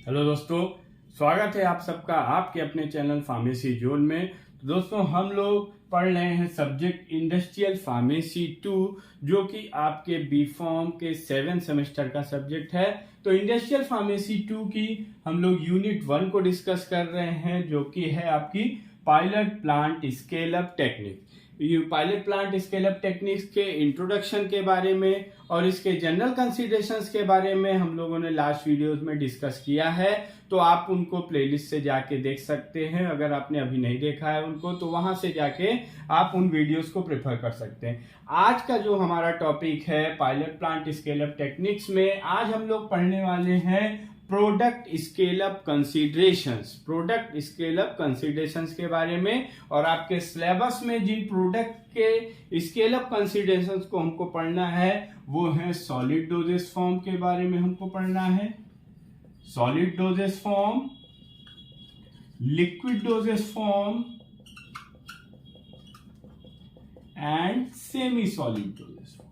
Hello दोस्तों, स्वागत है आप सबका आपके अपने चैनल फार्मेसी जोन में। तो दोस्तों, हम लोग पढ़ रहे हैं सब्जेक्ट इंडस्ट्रियल फार्मेसी 2, जो कि आपके बी फॉर्म के 7 सेमेस्टर का सब्जेक्ट है। तो इंडस्ट्रियल फार्मेसी 2 की हम लोग यूनिट 1 को डिस्कस कर रहे हैं, जो कि है आपकी pilot plant scale up technique. Pilot plant scale up techniques के इंट्रोडक्शन के बारे में और इसके जनरल कंसीडरेशंस के बारे में हम लोगों ने लास्ट वीडियोस में डिस्कस किया है। तो आप उनको प्लेलिस्ट से जाके देख सकते हैं। अगर आपने अभी नहीं देखा है उनको, तो वहां से जाके आप उन वीडियोस को प्रेफर कर सकते हैं। आज का जो हमारा टॉपिक है pilot plant scale up techniques में, आज हम लोग पढ़ने वाले हैं प्रोडक्ट स्केल अप कंसीडरेशंस के बारे में। और आपके सिलेबस में जिन प्रोडक्ट के स्केल अप कंसीडरेशंस को हमको पढ़ना है वो है सॉलिड डोजेस फॉर्म के बारे में हमको पढ़ना है। Solid dosage form, liquid dosage form and semi solid dosage form.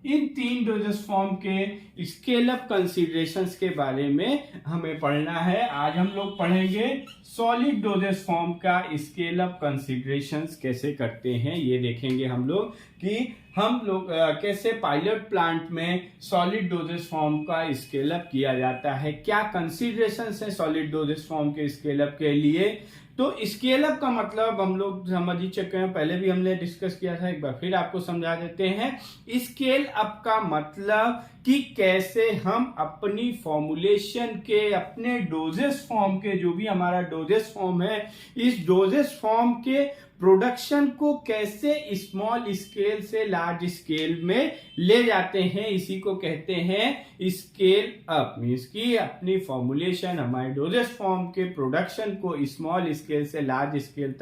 In 3 doses form के स्केल अप कंसीडरेशंस के बारे में हमें पढ़ना है। आज हम लोग पढ़ेंगे सॉलिड डोजेस फॉर्म का स्केल अप कंसीडरेशंस कैसे करते हैं। ये देखेंगे हम लोग कि हम लोग कैसे पायलट प्लांट में सॉलिड डोजेस फॉर्म का स्केल अप किया जाता है, क्या कंसीडरेशंस है सॉलिड डोजेस फॉर्म के स्केल अप के लिए। तो स्केल अप का मतलब हम लोग समझ ही चुके हैं, पहले भी हमने डिस्कस किया था, एक बार फिर आपको समझा देते हैं। स्केल अप का मतलब कि कैसे हम अपनी फॉर्मुलेशन के, अपने डोजेस फॉर्म के, जो भी हमारा डोजेस फॉर्म है, इस डोजेस फॉर्म के प्रोडक्शन को कैसे स्मॉल स्केल से लार्ज स्केल में ले जाते हैं, इसी को कहते हैं स्केल अप। मींस कि अपनी फॉर्मुलेशन, हमारे डोजेस फॉर्म के प्रोडक्शन को स्मॉल स्केल से लार्ज स्केल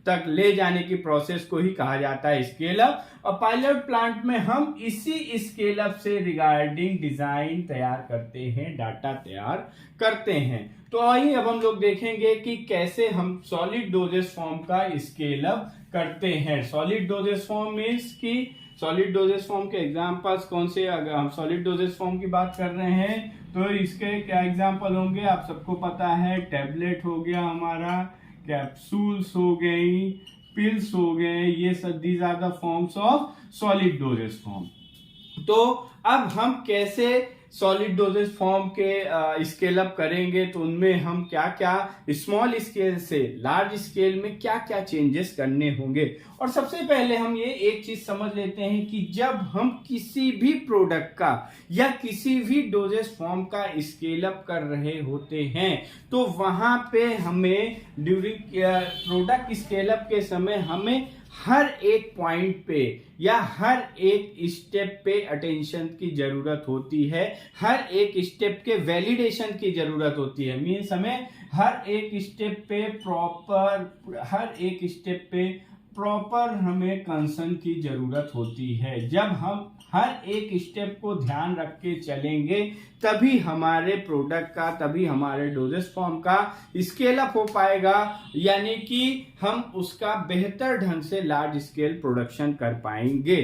तक ले जाने की प्रोसेस को ही कहा जाता है स्केल अप। और पायलट प्लांट में हम इसी स्केल अप से रिगार्डिंग डिजाइन तैयार करते हैं, डाटा तैयार करते हैं। तो आइए अब हम लोग देखेंगे कि कैसे हम सॉलिड डोजेस फॉर्म का स्केल अप करते हैं। सॉलिड डोजेस फॉर्म मींस कि सॉलिड डोजेस फॉर्म के एग्जांपल्स कौन से। अगर हम सॉलिड डोजेस फॉर्म की बात कर रहे हैं तो इसके क्या एग्जांपल होंगे, आप सबको पता है। टैबलेट हो गया हमारा, कैप्सूल्स हो गई, पिल्स हो गए, ये सब these are the forms of solid dosage form. तो अब हम कैसे सॉलिड डोजेस फॉर्म के स्केल अप करेंगे, तो उनमें हम क्या क्या स्मॉल स्केल से लार्ज स्केल में क्या क्या चेंजेस करने होंगे। और सबसे पहले हम ये एक चीज समझ लेते हैं कि जब हम किसी भी प्रोडक्ट का या किसी भी डोजेस फॉर्म का स्केल अप कर रहे होते हैं, तो वहां पे हमें ड्यूरिंग प्रोडक्ट स्केल अप के समय हमें हर एक पॉइंट पे या हर एक स्टेप पे अटेंशन की जरूरत होती है, हर एक स्टेप के वैलिडेशन की जरूरत होती है। मीन्स हमें हर एक स्टेप पे प्रॉपर हमें कंसर्न की जरूरत होती है। जब हम हर एक स्टेप को ध्यान रख के चलेंगे, तभी हमारे प्रोडक्ट का, तभी हमारे डोजेस फॉर्म का स्केल अप हो पाएगा, यानी कि हम उसका बेहतर ढंग से लार्ज स्केल प्रोडक्शन कर पाएंगे।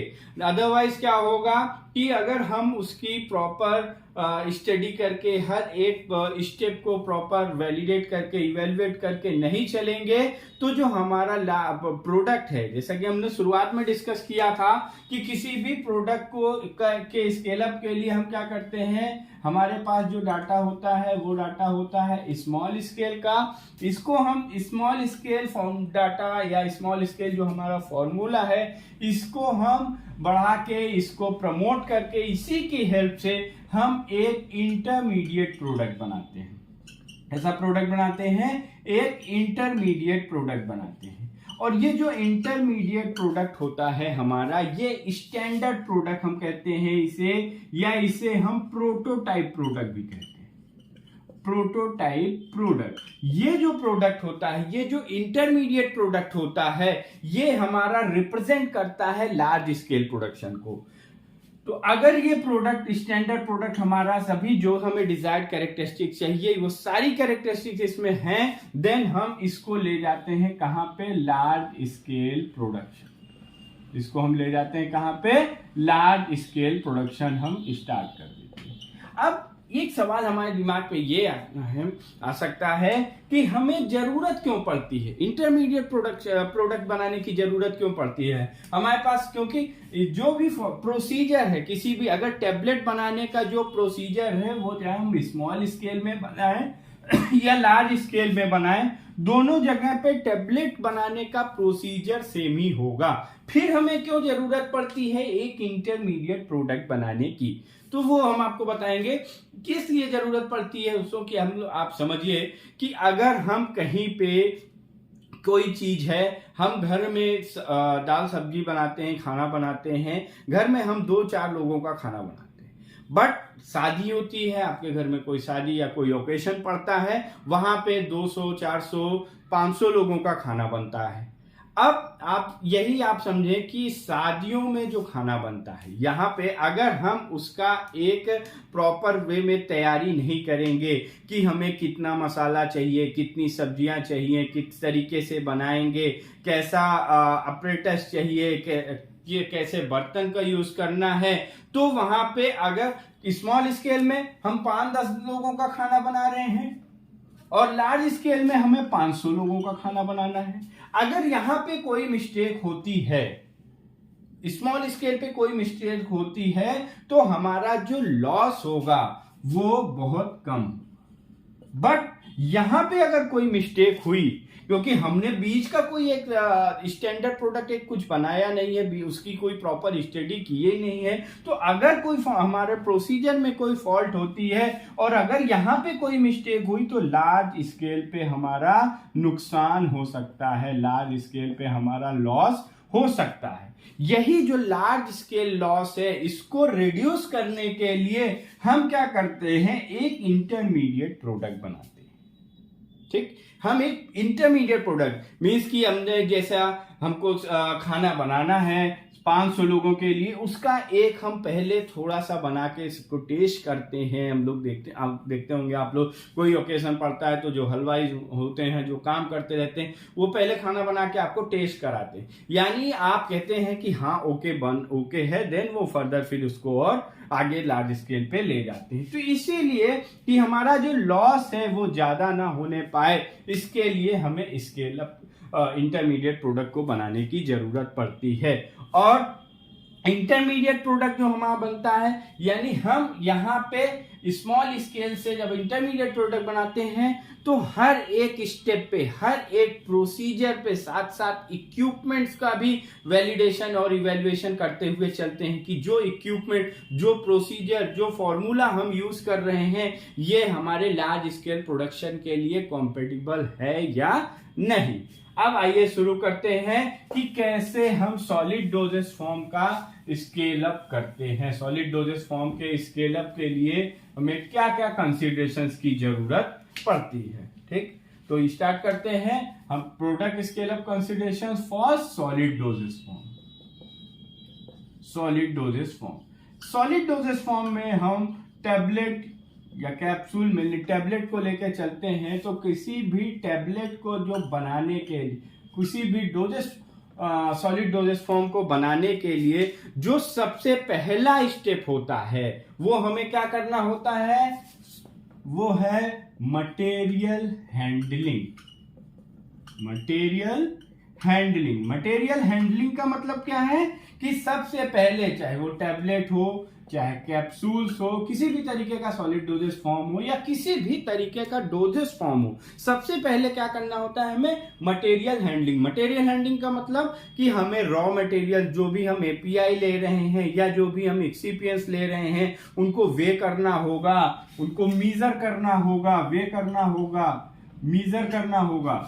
अदरवाइज क्या होगा कि अगर हम उसकी प्रॉपर स्टडी करके हर एक स्टेप को प्रॉपर वैलिडेट करके, इवेलुएट करके नहीं चलेंगे, तो जो हमारा प्रोडक्ट है, जैसा कि हमने शुरुआत में डिस्कस किया था कि किसी भी प्रोडक्ट को के स्केल अप के लिए हम क्या करते हैं, हमारे पास जो डाटा होता है वो डाटा होता है स्मॉल स्केल का। इसको हम स्मॉल स्केल फॉर्म डाटा या स्मॉल स्केल जो हमारा फॉर्मूला है, इसको हम बढ़ा के, इसको प्रमोट करके, इसी की हेल्प से हम एक इंटरमीडिएट प्रोडक्ट बनाते हैं। ऐसा प्रोडक्ट बनाते हैं, एक इंटरमीडिएट प्रोडक्ट बनाते हैं। और ये जो इंटरमीडिएट प्रोडक्ट होता है हमारा, ये स्टैंडर्ड प्रोडक्ट हम कहते हैं इसे, या इसे हम प्रोटोटाइप प्रोडक्ट भी कहते हैं। प्रोटोटाइप प्रोडक्ट, ये जो प्रोडक्ट होता है, ये जो इंटरमीडिएट प्रोडक्ट होता है, ये हमारा रिप्रेजेंट करता है लार्ज स्केल प्रोडक्शन को। तो अगर ये प्रोडक्ट स्टैंडर्ड प्रोडक्ट हमारा, सभी जो हमें डिजायर्ड कैरेक्टरिस्टिक चाहिए वो सारी कैरेक्टरिस्टिक्स इसमें हैं, देन हम इसको ले जाते हैं कहां पे, लार्ज स्केल प्रोडक्शन। इसको हम ले जाते हैं कहां पे, लार्ज स्केल प्रोडक्शन हम स्टार्ट कर देते हैं। अब एक सवाल हमारे दिमाग पे ये आ सकता है कि हमें जरूरत क्यों पड़ती है, इंटरमीडिएट प्रोडक्ट बनाने की जरूरत क्यों पड़ती है हमारे पास, क्योंकि जो भी प्रोसीजर है किसी भी, अगर टेबलेट बनाने का जो प्रोसीजर है वो चाहे हम स्मॉल स्केल में बनाएं या लार्ज स्केल में बनाएं, दोनों जगह पे टेबलेट बनाने का प्रोसीजर सेम ही होगा। फिर हमें क्यों जरूरत पड़ती है एक इंटरमीडिएट प्रोडक्ट बनाने की, तो वो हम आपको बताएंगे किस लिए जरूरत पड़ती है उसको। कि हम आप समझिए कि अगर हम कहीं पे कोई चीज है, हम घर में दाल सब्जी बनाते हैं, खाना बनाते हैं, घर में हम 2-4 लोगों का खाना बनाते हैं, बट शादी होती है, आपके घर में कोई शादी या कोई ओकेशन पड़ता है, वहां पे 200, 400, 500 लोगों का खाना बनता है। अब आप समझें कि शादियों में जो खाना बनता है, यहाँ पे अगर हम उसका एक प्रॉपर वे में तैयारी नहीं करेंगे कि हमें कितना मसाला चाहिए, कितनी सब्जियां चाहिए, किस तरीके से बनाएंगे, कैसा अपरेटस चाहिए, ये कैसे बर्तन का यूज करना है, तो वहां पे अगर स्मॉल स्केल में हम 5-10 लोगों का खाना बना रहे हैं और लार्ज स्केल में हमें 500 लोगों का खाना बनाना है, अगर यहां पे कोई मिस्टेक होती है, स्मॉल स्केल पे कोई मिस्टेक होती है, तो हमारा जो लॉस होगा वो बहुत कम। बट यहां पे अगर कोई मिस्टेक हुई, क्योंकि हमने बीज का कोई एक स्टैंडर्ड प्रोडक्ट एक कुछ बनाया नहीं है, उसकी कोई प्रॉपर स्टडी की ही नहीं है, तो अगर कोई हमारे प्रोसीजर में कोई फॉल्ट होती है और अगर यहाँ पे कोई मिस्टेक हुई, तो लार्ज स्केल पे हमारा नुकसान हो सकता है, लार्ज स्केल पे हमारा लॉस हो सकता है। यही जो लार्ज स्केल लॉस है, इसको रिड्यूस करने के लिए हम क्या करते हैं, एक इंटरमीडिएट प्रोडक्ट बनाते हैं। ठीक, हम एक इंटरमीडिएट प्रोडक्ट मीन्स कि हमने जैसा हमको खाना बनाना है 500 लोगों के लिए, उसका एक हम पहले थोड़ा सा बना के इसको टेस्ट करते हैं। हम लोग देखते होंगे आप लोग, कोई ओकेजन पड़ता है तो जो हलवाई होते हैं, जो काम करते रहते हैं, वो पहले खाना बना के आपको टेस्ट कराते हैं, यानी आप कहते हैं कि हाँ ओके है, देन वो फर्दर फिर उसको और आगे लार्ज स्केल पे ले जाते हैं। तो इसीलिए कि हमारा जो लॉस है वो ज्यादा ना होने पाए, इसके लिए हमें स्केल अप इंटरमीडिएट प्रोडक्ट को बनाने की जरूरत पड़ती है। और इंटरमीडिएट प्रोडक्ट जो हमारा बनता है, यानी हम यहाँ पे स्मॉल स्केल से जब इंटरमीडिएट प्रोडक्ट बनाते हैं, तो हर एक स्टेप पे, हर एक प्रोसीजर पे, साथ साथ इक्विपमेंट्स का भी वैलिडेशन और इवैल्यूएशन करते हुए चलते हैं कि जो इक्विपमेंट, जो प्रोसीजर, जो फॉर्मूला हम यूज कर रहे हैं, ये हमारे लार्ज स्केल प्रोडक्शन के लिए कॉम्पेटिबल है या नहीं। अब आइए शुरू करते हैं कि कैसे हम सॉलिड डोजेस फॉर्म का स्केल अप करते हैं। सॉलिड डोजेस फॉर्म के स्केल अप के लिए हमें क्या क्या कंसीडरेशंस की जरूरत पड़ती है। ठीक, तो स्टार्ट करते हैं हम product scale up considerations for solid dosage form. Solid dosage form, solid dosage form में हम टैबलेट या कैप्सूल में टैबलेट को लेकर चलते हैं, तो किसी भी टैबलेट को जो बनाने के लिए, किसी भी डोजेस सॉलिड डोजेस फॉर्म को बनाने के लिए जो सबसे पहला स्टेप होता है, वो हमें क्या करना होता है, वो है material handling. Material handling, material handling का मतलब क्या है कि सबसे पहले, चाहे वो टैबलेट हो, चाहे कैप्सूल्स हो, किसी भी तरीके का सॉलिड डोजेस फॉर्म हो या किसी भी तरीके का डोजेस फॉर्म हो, सबसे पहले क्या करना होता है, हमें मटेरियल हैंडलिंग। मटेरियल हैंडलिंग का मतलब कि हमें रॉ मटेरियल, जो भी हम एपीआई ले रहे हैं या जो भी हम एक्सिपिएंट्स ले रहे हैं, उनको वे करना होगा, उनको मीजर करना होगा, वे करना होगा, मीजर करना होगा।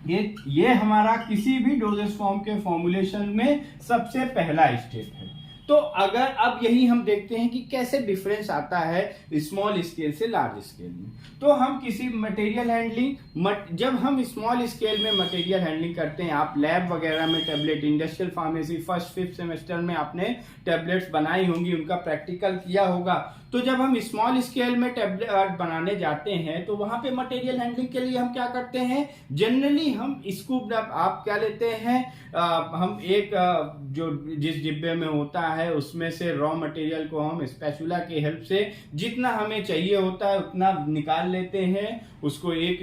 ये हमारा किसी भी डोजेस फॉर्म के फॉर्मुलेशन में सबसे पहला स्टेप है। तो अगर अब यही हम देखते हैं कि कैसे डिफरेंस आता है स्मॉल स्केल से लार्ज स्केल में, तो हम किसी मटेरियल हैंडलिंग, जब हम स्मॉल स्केल में मटेरियल हैंडलिंग करते हैं, आप लैब वगैरह में tablet, industrial pharmacy first 5th semester में आपने टैबलेट्स बनाई होंगी, उनका प्रैक्टिकल किया होगा, तो जब हम स्मॉल स्केल में टेबलेट बनाने जाते हैं तो वहां पे मटेरियल हैंडलिंग के लिए हम क्या करते हैं, जनरली हम स्कूप आप क्या लेते हैं, हम एक जो जिस डिब्बे में होता है उसमें से रॉ मटेरियल को हम स्पैचुला की हेल्प से जितना हमें चाहिए होता है उतना निकाल लेते हैं, उसको एक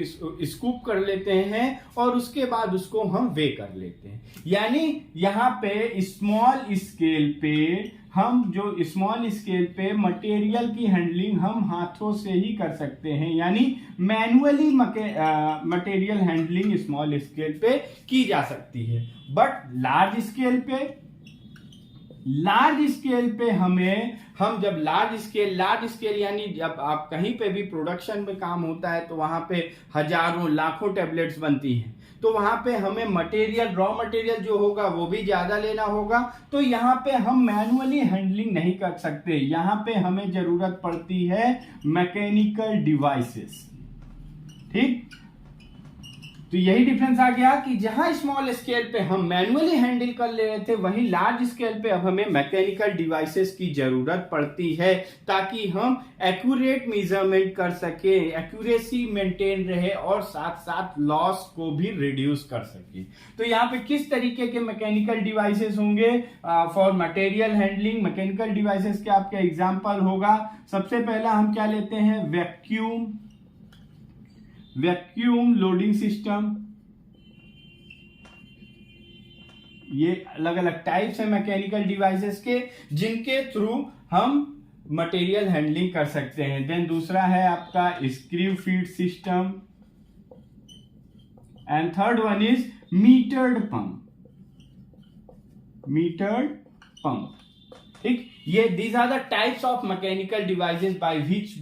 स्कूप कर लेते हैं और उसके बाद उसको हम वे कर लेते हैं। यानी यहाँ पे स्मॉल स्केल पे मटेरियल की हैंडलिंग हम हाथों से ही कर सकते हैं, यानी manually material handling small scale पे की जा सकती है। बट लार्ज स्केल पे हम जब लार्ज स्केल यानी जब आप कहीं पे भी प्रोडक्शन में काम होता है तो वहां पे हजारों लाखों टेबलेट्स बनती हैं, तो वहां पे हमें रॉ मटेरियल जो होगा वो भी ज्यादा लेना होगा। तो यहाँ पे हम मैनुअली हैंडलिंग नहीं कर सकते, यहाँ पे हमें जरूरत पड़ती है मैकेनिकल डिवाइसेस। ठीक, तो यही डिफरेंस आ गया कि जहां स्मॉल स्केल पे हम मैनुअली हैंडल कर ले रहे थे वहीं लार्ज स्केल पे अब हमें मैकेनिकल डिवाइसेस की जरूरत पड़ती है ताकि हम एक्यूरेट मेजरमेंट कर सके, एक्यूरेसी मेंटेन रहे और साथ साथ लॉस को भी रिड्यूस कर सके। तो यहाँ पे किस तरीके के मैकेनिकल डिवाइसेस होंगे for material handling? Mechanical devices के आपका एग्जाम्पल होगा, सबसे पहला हम क्या लेते हैं, वैक्यूम लोडिंग सिस्टम। ये अलग अलग टाइप्स है मैकेनिकल डिवाइसेस के जिनके थ्रू हम मटेरियल हैंडलिंग कर सकते हैं। देन दूसरा है आपका screw feed system and third one is metered pump. ठीक, ये these are the types of mechanical devices by which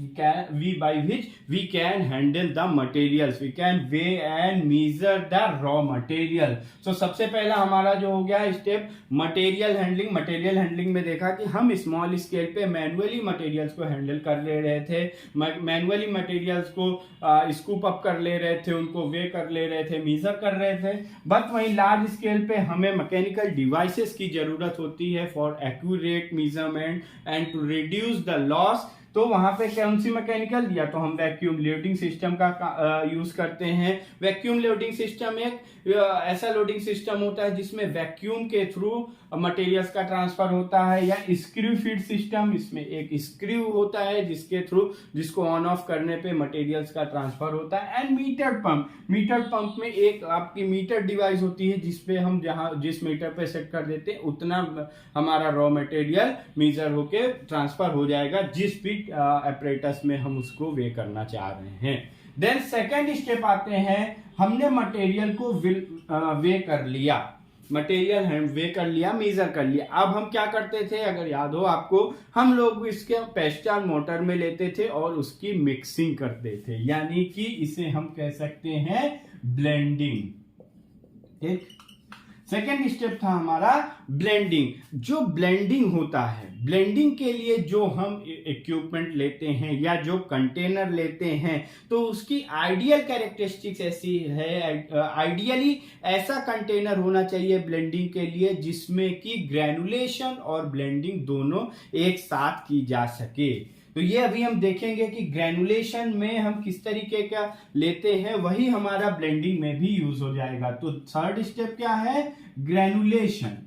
we can handle the materials, we can weigh and measure the raw material। so सबसे पहला हमारा जो हो गया step material handling में देखा कि हम स्मॉल स्केल पे मैनुअली मटेरियल्स को हैंडल कर ले रहे थे, मैनुअली मटेरियल्स को स्कूप अप कर ले रहे थे, उनको वे कर ले रहे थे, मेजर कर रहे थे। बट वहीं लार्ज स्केल पे हमें मैकेनिकल डिवाइसेस की जरूरत होती है for accurate measurement and to reduce the loss. तो वहां पे कौन सी मैकेनिकल, या तो हम वैक्यूम लोडिंग सिस्टम का यूज करते हैं। वैक्यूम लोडिंग सिस्टम एक ऐसा लोडिंग सिस्टम होता है जिसमें वैक्यूम के थ्रू मटेरियल्स का ट्रांसफर होता है, या स्क्रू फीड सिस्टम, इसमें एक स्क्रू होता है जिसके थ्रू जिसको ऑन ऑफ करने पे मटेरियल्स का ट्रांसफर होता है। एंड मीटर पंप में एक आपकी मीटर डिवाइस होती है जिसपे हम जिस मीटर पे सेट कर देते हैं उतना हमारा रॉ मटेरियल मेजर होके ट्रांसफर हो जाएगा जिस भी apparatus में हम उसको वे करना चाह रहे हैं। देन सेकेंड स्टेप आते हैं, हमने मटेरियल को वे कर लिया, मेजर कर लिया। अब हम क्या करते थे, अगर याद हो आपको, हम लोग इसके पेस्टल मोटर में लेते थे और उसकी मिक्सिंग करते थे, यानी कि इसे हम कह सकते हैं ब्लेंडिंग। ठीक, सेकेंड स्टेप था हमारा ब्लेंडिंग। जो ब्लेंडिंग होता है, ब्लेंडिंग के लिए जो हम इक्विपमेंट लेते हैं या जो कंटेनर लेते हैं तो उसकी आइडियल कैरेक्टरिस्टिक्स ऐसी है, आइडियली ऐसा कंटेनर होना चाहिए ब्लेंडिंग के लिए जिसमें कि ग्रेनुलेशन और ब्लेंडिंग दोनों एक साथ की जा सके। तो ये अभी हम देखेंगे कि ग्रेनुलेशन में हम किस तरीके का लेते हैं, वही हमारा ब्लेंडिंग में भी यूज हो जाएगा। तो थर्ड स्टेप क्या है, ग्रेनुलेशन।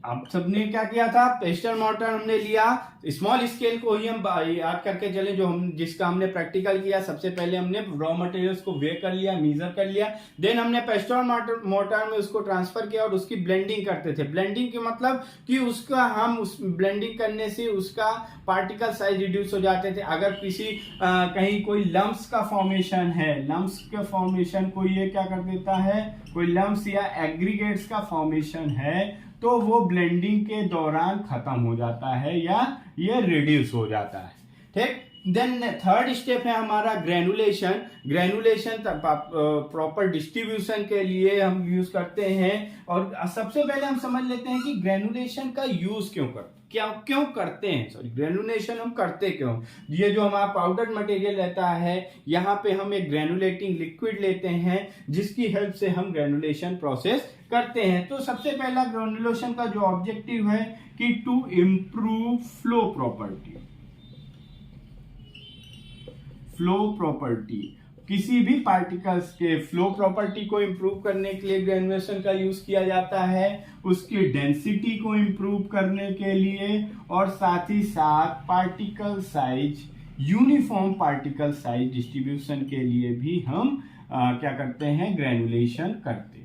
अब सबने क्या किया था, पेस्टल मोटर हमने लिया, स्मॉल स्केल को ही हम याद करके चले जो जिसका हमने प्रैक्टिकल किया। सबसे पहले हमने रॉ मटेरियल्स को वे कर लिया, मेजर कर लिया, देन हमने पेस्टल मोटर में उसको ट्रांसफर किया और उसकी ब्लेंडिंग करते थे। ब्लेंडिंग के मतलब कि उसका हम उस ब्लेंडिंग करने से उसका पार्टिकल साइज रिड्यूस हो जाते थे। अगर किसी कहीं कोई लम्स का फॉर्मेशन है, लम्स के फॉर्मेशन को ये क्या कर देता है, कोई लम्स या एग्रीगेट्स का फॉर्मेशन है तो वो ब्लेंडिंग के दौरान खत्म हो जाता है या ये रिड्यूस हो जाता है। ठीक, देन थर्ड स्टेप है हमारा ग्रेनुलेशन। प्रॉपर डिस्ट्रीब्यूशन के लिए हम यूज करते हैं। और सबसे पहले हम समझ लेते हैं कि ग्रेनुलेशन का यूज क्यों करते हैं। क्या क्यों करते हैं, सॉरी ग्रेनुलेशन हम करते क्यों। ये जो हमारा पाउडर मटेरियल रहता है, यहाँ पे हम एक ग्रेनुलेटिंग लिक्विड लेते हैं जिसकी हेल्प से हम ग्रेनुलेशन प्रोसेस करते हैं। तो सबसे पहला ग्रेनुलेशन का जो ऑब्जेक्टिव है कि to improve flow property. Flow property, किसी भी पार्टिकल्स के फ्लो प्रॉपर्टी को इंप्रूव करने के लिए ग्रेनुलेशन का यूज किया जाता है, उसकी डेंसिटी को इंप्रूव करने के लिए, और साथ ही साथ particle size, uniform particle size distribution के लिए भी हम क्या करते हैं, ग्रेनुलेशन करते हैं।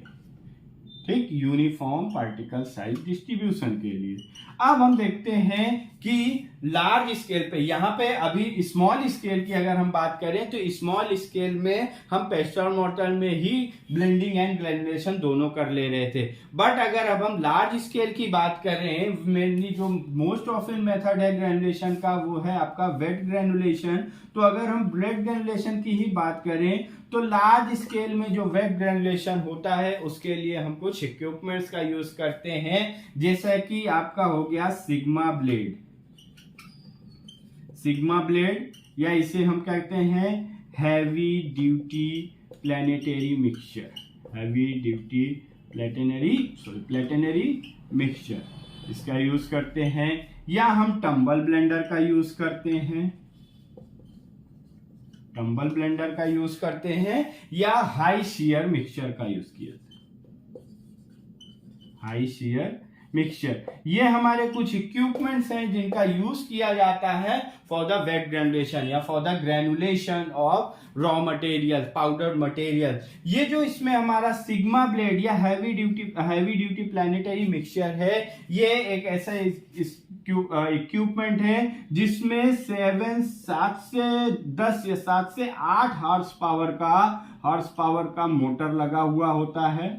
ठीक, यूनिफॉर्म पार्टिकल साइज डिस्ट्रीब्यूशन के लिए। अब हम देखते हैं कि लार्ज स्केल पे, यहाँ पे अभी स्मॉल स्केल की अगर हम बात करें तो स्मॉल स्केल में हम पेस्टोर मोटर में ही ब्लेंडिंग एंड ग्रेनुलेशन दोनों कर ले रहे थे। बट अगर अब हम लार्ज स्केल की बात करें, मेनली जो मोस्ट ऑफन मेथड है ग्रेनुलेशन का वो है आपका वेट ग्रेनुलेशन। तो अगर हम वेट ग्रेनुलेशन की ही बात करें तो लार्ज स्केल में जो वेट ग्रेनुलेशन होता है उसके लिए हम कुछ इक्विपमेंट्स का यूज करते हैं, जैसा कि आपका हो गया सिग्मा ब्लेड। सिग्मा ब्लेड, या इसे हम कहते हैं heavy duty planetary mixture. Heavy duty planetary mixture, इसका यूज करते हैं। या हम टंबल ब्लेंडर का यूज करते हैं, टंबल ब्लेंडर का यूज करते हैं, या हाई शियर मिक्सचर का यूज किया जाता है। हाई शियर मिक्सचर, ये हमारे कुछ इक्विपमेंट्स हैं जिनका यूज किया जाता है फॉर द वेट ग्रेनुलेशन या for the granulation of raw material, powder material. ये जो इसमें हमारा सिग्मा ब्लेड या हैवी ड्यूटी प्लैनेटरी मिक्सचर है, ये एक ऐसा इक्विपमेंट है जिसमें 7 से 10 या 7 से 8 हॉर्स पावर का मोटर लगा हुआ होता है।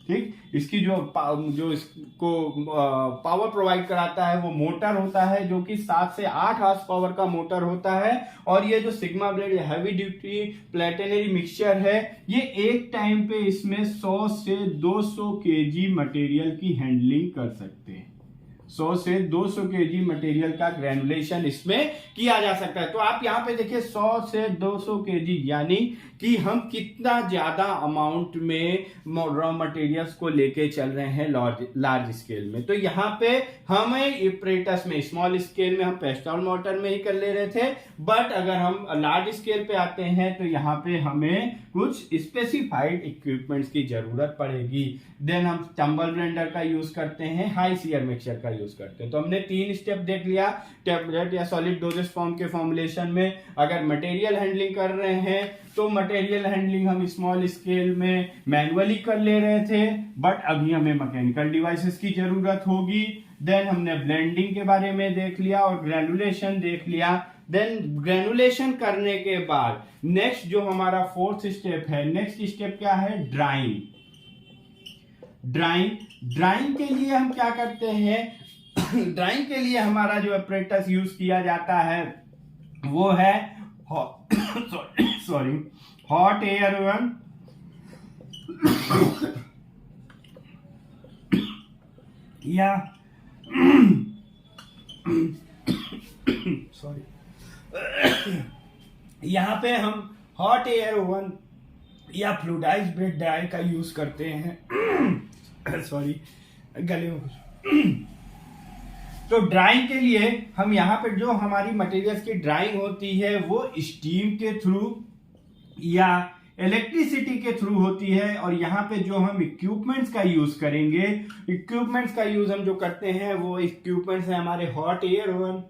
ठीक, इसकी जो इसको पावर प्रोवाइड कराता है वो मोटर होता है जो कि 7 से 8 हॉर्स पावर का मोटर होता है। और ये जो sigma blade heavy duty planetary mixture है, ये एक टाइम पे इसमें 100 से 200 केजी मटेरियल की हैंडलिंग कर सकते हैं। 100 से 200 केजी मटेरियल का ग्रेनुलेशन इसमें किया जा सकता है। तो आप यहाँ पे देखिए 100 से 200 केजी, यानी कि हम कितना ज्यादा अमाउंट में रॉ मटेरियल्स को लेके चल रहे हैं लार्ज स्केल में। तो यहाँ पे हमें एपरेटस में, स्मॉल स्केल में हम पेस्टोर मोटर में ही कर ले रहे थे, बट अगर हम लार्ज स्केल पे आते हैं तो यहाँ पे हमें कुछ स्पेसिफाइड इक्विपमेंट्स की जरूरत पड़ेगी। देन हम टंबल ब्लेंडर का यूज करते हैं, हाई शियर मिक्सचर का यूज करते हैं। तो हमने 3 स्टेप देख लिया टैबलेट या सॉलिड डोजेस फॉर्म के फॉर्मुलेशन में। अगर मटेरियल हैंडलिंग कर रहे हैं तो मटेरियल हैंडलिंग हम स्मॉल स्केल में मैनुअली कर ले रहे थे, बट अभी हमें मैकेनिकल डिवाइसेस की जरूरत होगी। देन हमने ब्लेंडिंग के बारे में देख लिया और ग्रेनुलेशन देख लिया। देन ग्रेनुलेशन करने के बाद नेक्स्ट जो हमारा 4th स्टेप है, नेक्स्ट स्टेप क्या है, ड्राइंग। ड्राइंग के लिए हम क्या करते हैं, ड्राइंग के लिए हमारा जो एपरेटस यूज किया जाता है वो है हॉट एयर ओवन, या सॉरी यहाँ पे हम हॉट एयर ओवन या फ्लूइडाइज्ड बेड ड्रायर का यूज करते हैं। सॉरी, गले में कुछ। तो ड्राइंग के लिए हम यहाँ पे जो हमारी मटेरियल्स की ड्राइंग होती है वो स्टीम के थ्रू या इलेक्ट्रिसिटी के थ्रू होती है। और यहाँ पे जो हम इक्विपमेंट्स का यूज करेंगे, इक्विपमेंट्स का यूज हम जो करते हैं वो इक्विपमेंट्स है हमारे हॉट एयर ओवन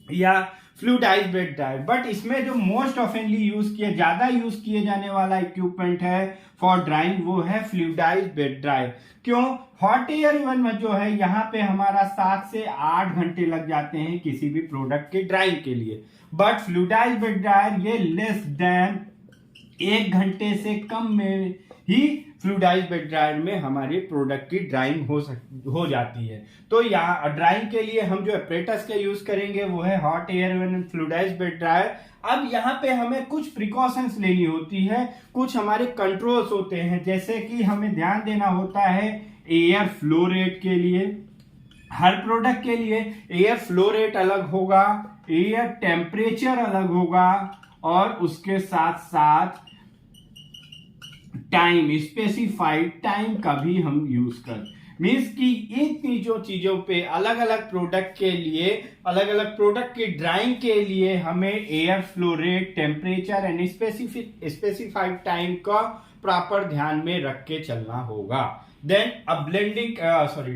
या फ्लूइडाइज्ड बेड ड्रायर। बट इसमें जो मोस्ट ऑफनली ज्यादा यूज किए जाने वाला इक्विपमेंट है फॉर ड्राइंग वो है फ्लूइडाइज्ड बेड ड्रायर। क्यों? हॉट एयर ओवन में जो है यहाँ पे हमारा 7 से 8 घंटे लग जाते हैं किसी भी प्रोडक्ट के ड्राइंग के लिए, बट फ्लूइडाइज्ड बेड ड्रायर ये लेस देन 1 घंटे से कम में ही फ्लूइडाइज्ड बेड ड्रायर में हमारे प्रोडक्ट की ड्राइंग हो जाती है। तो यहाँ ड्राइंग के लिए हम जो एपरेटस का यूज करेंगे वो है hot air oven and fluidised bed dryer. अब यहाँ पे हमें कुछ प्रिकॉशंस लेनी होती है, कुछ हमारे कंट्रोल्स होते हैं, जैसे कि हमें ध्यान देना होता है एयर फ्लो रेट के लिए, हर प्रोडक्ट के लिए एयर फ्लो रेट अलग होगा, एयर टेम्परेचर अलग होगा, और उसके साथ साथ टाइम, स्पेसिफाइड टाइम का भी हम यूज कर, मीन्स कि इतनी जो चीजों पे अलग अलग प्रोडक्ट के लिए, अलग अलग प्रोडक्ट की ड्राइंग के लिए हमें air flow rate, temperature and specified time का प्रॉपर ध्यान में रख के चलना होगा। देन अब ब्लेंडिंग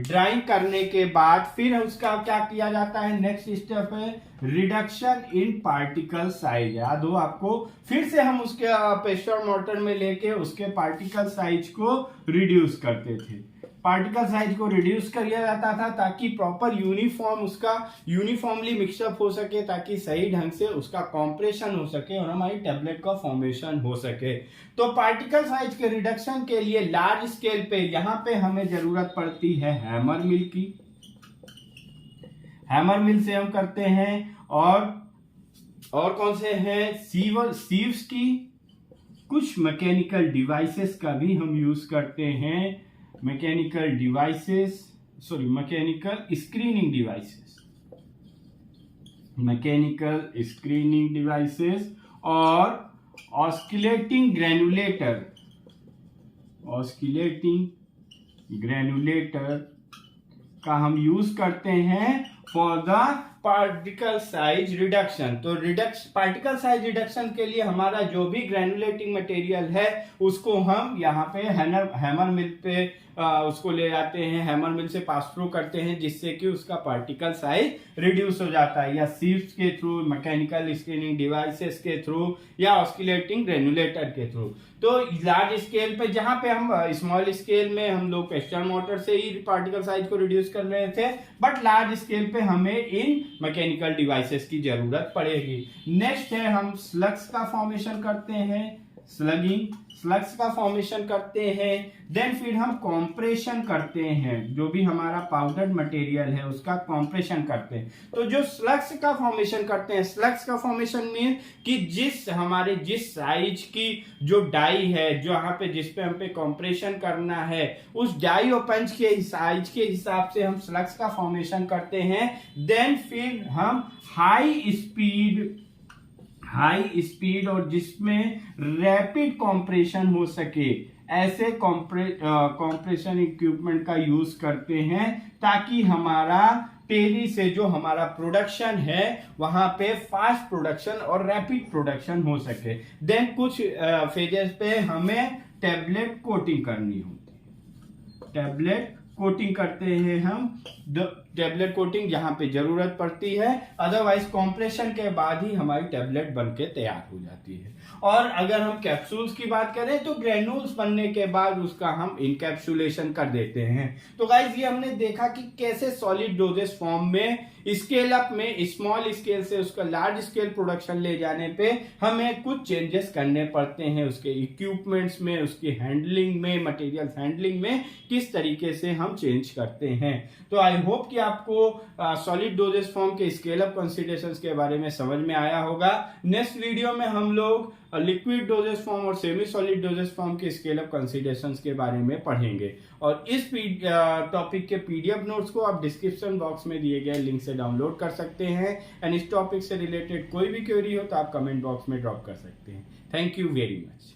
ड्राइंग करने के बाद फिर उसका क्या किया जाता है, नेक्स्ट स्टेप है रिडक्शन इन पार्टिकल साइज। याद हो आपको, फिर से हम उसके पेस्टर मोटर में लेके उसके पार्टिकल साइज को रिड्यूस करते थे। पार्टिकल साइज को रिड्यूस किया जाता था ताकि प्रॉपर यूनिफॉर्म उसका यूनिफॉर्मली मिक्सअप हो सके, ताकि सही ढंग से उसका कॉम्प्रेशन हो सके और हमारी टेबलेट का फॉर्मेशन हो सके। तो पार्टिकल साइज के रिडक्शन के लिए लार्ज स्केल पे यहाँ पे हमें जरूरत पड़ती है हैमर मिल की। हैमर मिल से हम करते हैं, और कौन से हैं, सीव्स की। कुछ मैकेनिकल डिवाइसेस का भी हम यूज करते हैं, मैकेनिकल स्क्रीनिंग डिवाइसेस, और ऑस्किलेटिंग ग्रैन्युलेटर का हम यूज करते हैं for the particle size reduction. तो पार्टिकल साइज रिडक्शन के लिए हमारा जो भी ग्रैन्युलेटिंग मटेरियल है उसको हम यहाँ पे हैमर मिल पे उसको ले जाते हैं, हैमर मिल से पास थ्रू करते हैं, जिससे कि उसका पार्टिकल साइज रिड्यूस हो जाता है, या सीव्स के थ्रू, मैकेनिकल स्क्रीनिंग डिवाइसेस के थ्रू, या ऑस्किलेटिंग ग्रैन्युलेटर के थ्रू। तो लार्ज स्केल पे, जहां पे हम स्मॉल स्केल में हम लोग पेस्टर मोटर से ही पार्टिकल साइज को रिड्यूस कर रहे थे, बट लार्ज स्केल पे हमें इन मैकेनिकल डिवाइसेस की जरूरत पड़ेगी। नेक्स्ट है हम स्लग्स का फॉर्मेशन करते हैं, स्लग्स का फॉर्मेशन करते हैं। देन फिर हम कॉम्प्रेशन करते हैं, जो भी हमारा पाउडर्ड मटेरियल है उसका कॉम्प्रेशन करते हैं। तो जो स्लग्स का फॉर्मेशन करते हैं, स्लग्स का फॉर्मेशन मीन कि जिस साइज की जो डाई है, जो यहाँ पे जिस पे हम पे कॉम्प्रेशन करना है, उस डाई और पंच के साइज के हिसाब से हम स्लग्स का फॉर्मेशन करते हैं। देन फिर हम हाई स्पीड और जिसमें रैपिड कॉम्प्रेशन हो सके, ऐसे कॉम्प्रेशन इक्विपमेंट का यूज करते हैं, ताकि हमारा तेजी से जो हमारा प्रोडक्शन है वहां पे फास्ट प्रोडक्शन और रैपिड प्रोडक्शन हो सके। देन कुछ फेजेस पे हमें टेबलेट कोटिंग करनी होती है, टेबलेट कोटिंग करते हैं हम, टेबलेट कोटिंग जहां पे जरूरत पड़ती है, अदरवाइज कॉम्प्रेशन के बाद ही हमारी टेबलेट बनके तैयार हो जाती है। और अगर हम कैप्सूल्स की बात करें तो ग्रेन्यूल्स बनने के बाद उसका हम इनकैप्सुलेशन कर देते हैं। तो गाइस, ये हमने देखा कि कैसे सॉलिड डोजेस फॉर्म में स्केल अप में स्मॉल स्केल से उसका लार्ज स्केल प्रोडक्शन ले जाने पे हमें कुछ चेंजेस करने पड़ते हैं, उसके इक्विपमेंट्स में, उसकी हैंडलिंग में, मटेरियल हैंडलिंग में किस तरीके से हम चेंज करते हैं। तो आई होप कि आपको सॉलिड डोजेस फॉर्म के स्केल अप कंसीडरेशंस के बारे में समझ में आया होगा। नेक्स्ट वीडियो में हम लोग लिक्विड डोजेस फॉर्म और सेमी सॉलिड डोजेस फॉर्म के स्केल अप कंसीडरेशंस के बारे में पढ़ेंगे, और इस टॉपिक के पीडीएफ नोट्स को आप डिस्क्रिप्शन बॉक्स में दिए गए लिंक से डाउनलोड कर सकते हैं। एंड इस टॉपिक से रिलेटेड कोई भी क्वेरी हो तो आप कमेंट बॉक्स में ड्रॉप कर सकते हैं। Thank you very much.